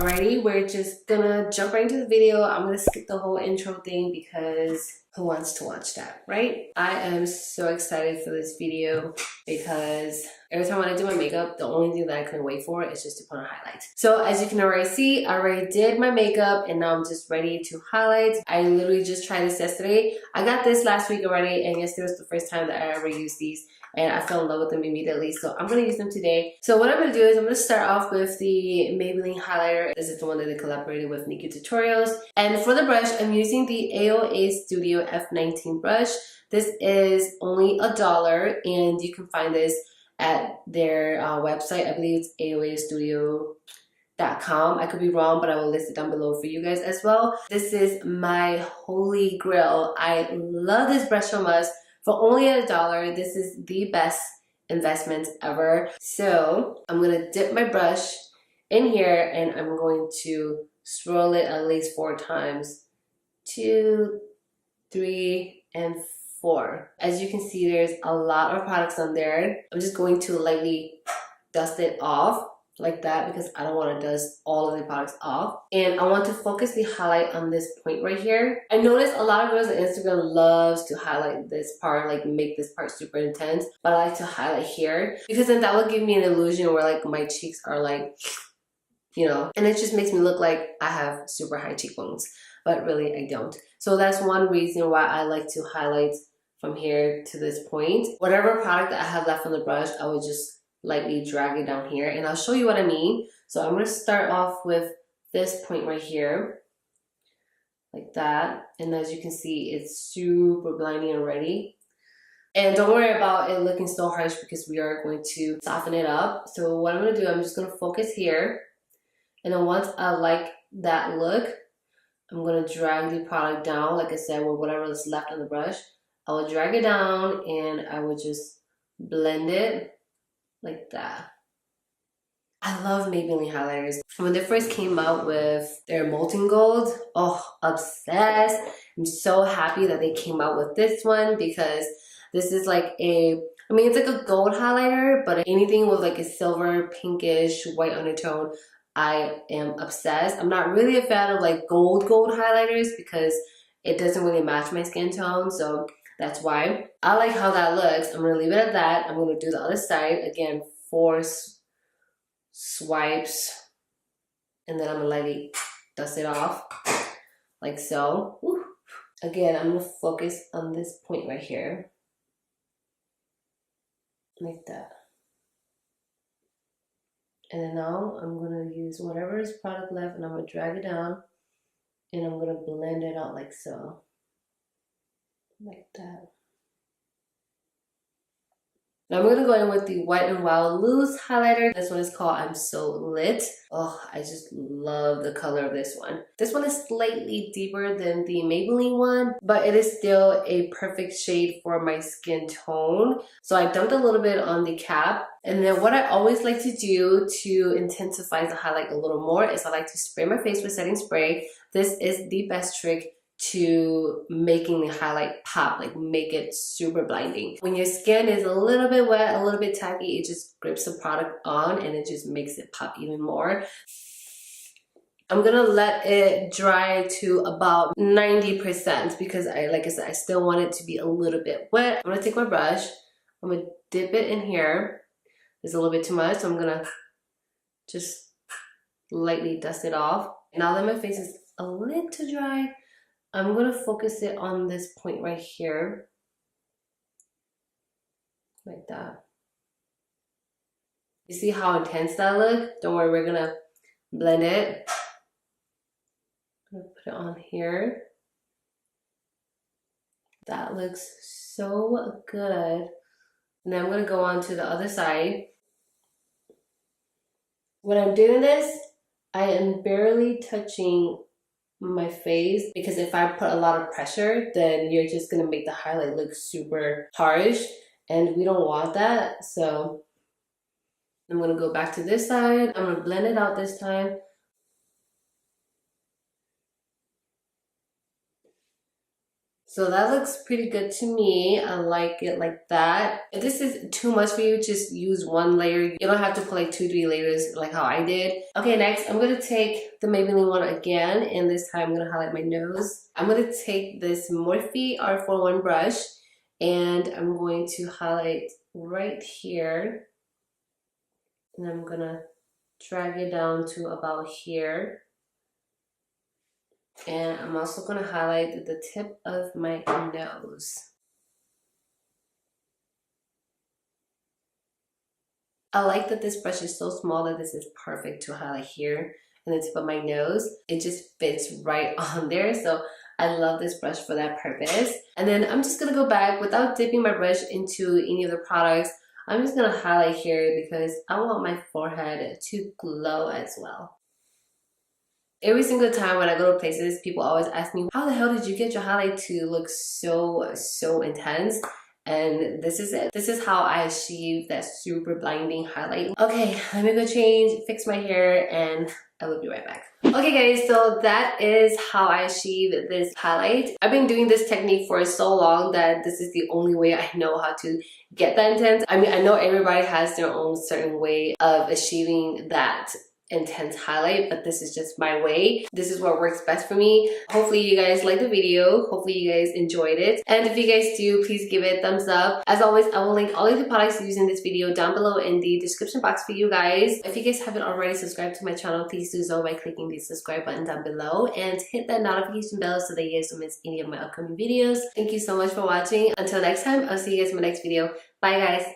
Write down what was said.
already. We're just gonna jump right into the video. I'm gonna skip the whole intro thing because who wants to watch that, right? I am so excited for this video because every time when I do my makeup, the only thing that I couldn't wait for is just to put on highlights. So as you can already see, I already did my makeup and now I'm just ready to highlight. I literally just tried this yesterday. I got this last week already, and yesterday was the first time that I ever used these, and I fell in love with them immediately. So I'm gonna use them today. So what I'm gonna do is I'm gonna start off with the Maybelline highlighter. This is the one that they collaborated with Nikki Tutorials. And for the brush, I'm using the AOA Studio F19 brush. This is only $1, and you can find this at their website. I believe it's aoastudio.com. I could be wrong, but I will list it down below for you guys as well. This is my holy grail. I love this brush so much. For only $1, this is the best investment ever. So I'm gonna dip my brush in here and I'm going to swirl it at least 4 times. 2, 3, and 4. As you can see, there's a lot of products on there. I'm just going to lightly dust it off like that because I don't want to dust all of the products off. And I want to focus the highlight on this point right here. I noticed a lot of girls on Instagram loves to highlight this part, like make this part super intense, but I like to highlight here because then that will give me an illusion where like my cheeks are like, you know, and it just makes me look like I have super high cheekbones, but really I don't. So that's one reason why I like to highlight from here to this point. Whatever product that I have left on the brush, I would just lightly drag it down here, and I'll show you what I mean. So I'm going to start off with this point right here, like that. And as you can see, it's super blinding already. And don't worry about it looking so harsh because we are going to soften it up. So what I'm going to do, I'm just going to focus here. And then once I like that look, I'm going to drag the product down, like I said, with whatever is left on the brush. I will drag it down and I will just blend it like that. I love Maybelline highlighters. When they first came out with their molten gold, oh, obsessed. I'm so happy that they came out with this one because this is like it's like a gold highlighter, but anything with like a silver, pinkish, white undertone, I am obsessed. I'm not really a fan of like gold highlighters because it doesn't really match my skin tone, so that's why. I like how that looks. I'm gonna leave it at that. I'm gonna do the other side. Again, 4 swipes, and then I'm gonna lightly dust it off, like so. Woo. Again, I'm gonna focus on this point right here, like that. And then now I'm gonna use whatever is product left and I'm gonna drag it down and I'm gonna blend it out like so. Like that. Now I'm gonna go in with the Wet n Wild loose highlighter. This one is called I'm So Lit. Oh, I just love the color of this one. This one is slightly deeper than the Maybelline one, but it is still a perfect shade for my skin tone. So I dumped a little bit on the cap. And then what I always like to do to intensify the highlight a little more is I like to spray my face with setting spray. This is the best trick to making the highlight pop, like make it super blinding. When your skin is a little bit wet, a little bit tacky, it just grips the product on and it just makes it pop even more. I'm gonna let it dry to about 90% because like I said, I still want it to be a little bit wet. I'm gonna take my brush, I'm gonna dip it in here. There's a little bit too much, so I'm gonna just lightly dust it off. Now that my face is a little dry, I'm going to focus it on this point right here, like that. You see how intense that looks? Don't worry, we're going to blend it. I'm going to put it on here. That looks so good. And then I'm going to go on to the other side. When I'm doing this, I am barely touching my face because if I put a lot of pressure, then you're just gonna make the highlight look super harsh and we don't want that. So I'm gonna go back to this side. I'm gonna blend it out this time. So that looks pretty good to me. I like it like that. If this is too much for you, just use one layer. You don't have to put like 2-3 layers like how I did. Okay, next I'm gonna take the Maybelline one again, and this time I'm gonna highlight my nose. I'm gonna take this Morphe R41 brush, and I'm going to highlight right here. And I'm gonna drag it down to about here. And I'm also going to highlight the tip of my nose. I like that this brush is so small that this is perfect to highlight here and the tip of my nose. It just fits right on there. So I love this brush for that purpose. And then I'm just going to go back without dipping my brush into any of the products. I'm just going to highlight here because I want my forehead to glow as well. Every single time when I go to places, people always ask me, how the hell did you get your highlight to look so intense? And this is it. This is how I achieve that super blinding highlight. Okay, let me go change, fix my hair, and I will be right back. Okay guys, so that is how I achieve this highlight. I've been doing this technique for so long that this is the only way I know how to get that intense. I mean, I know everybody has their own certain way of achieving that intense highlight, but this is just my way. This is what works best for me. Hopefully you guys liked the video. Hopefully you guys enjoyed it. And if you guys do, please give it a thumbs up. As always, I will link all of the products used in this video down below in the description box for you guys. If you guys haven't already subscribed to my channel, please do so by clicking the subscribe button down below and hit that notification bell so that you guys don't miss any of my upcoming videos. Thank you so much for watching. Until next time, I'll see you guys in my next video. Bye guys.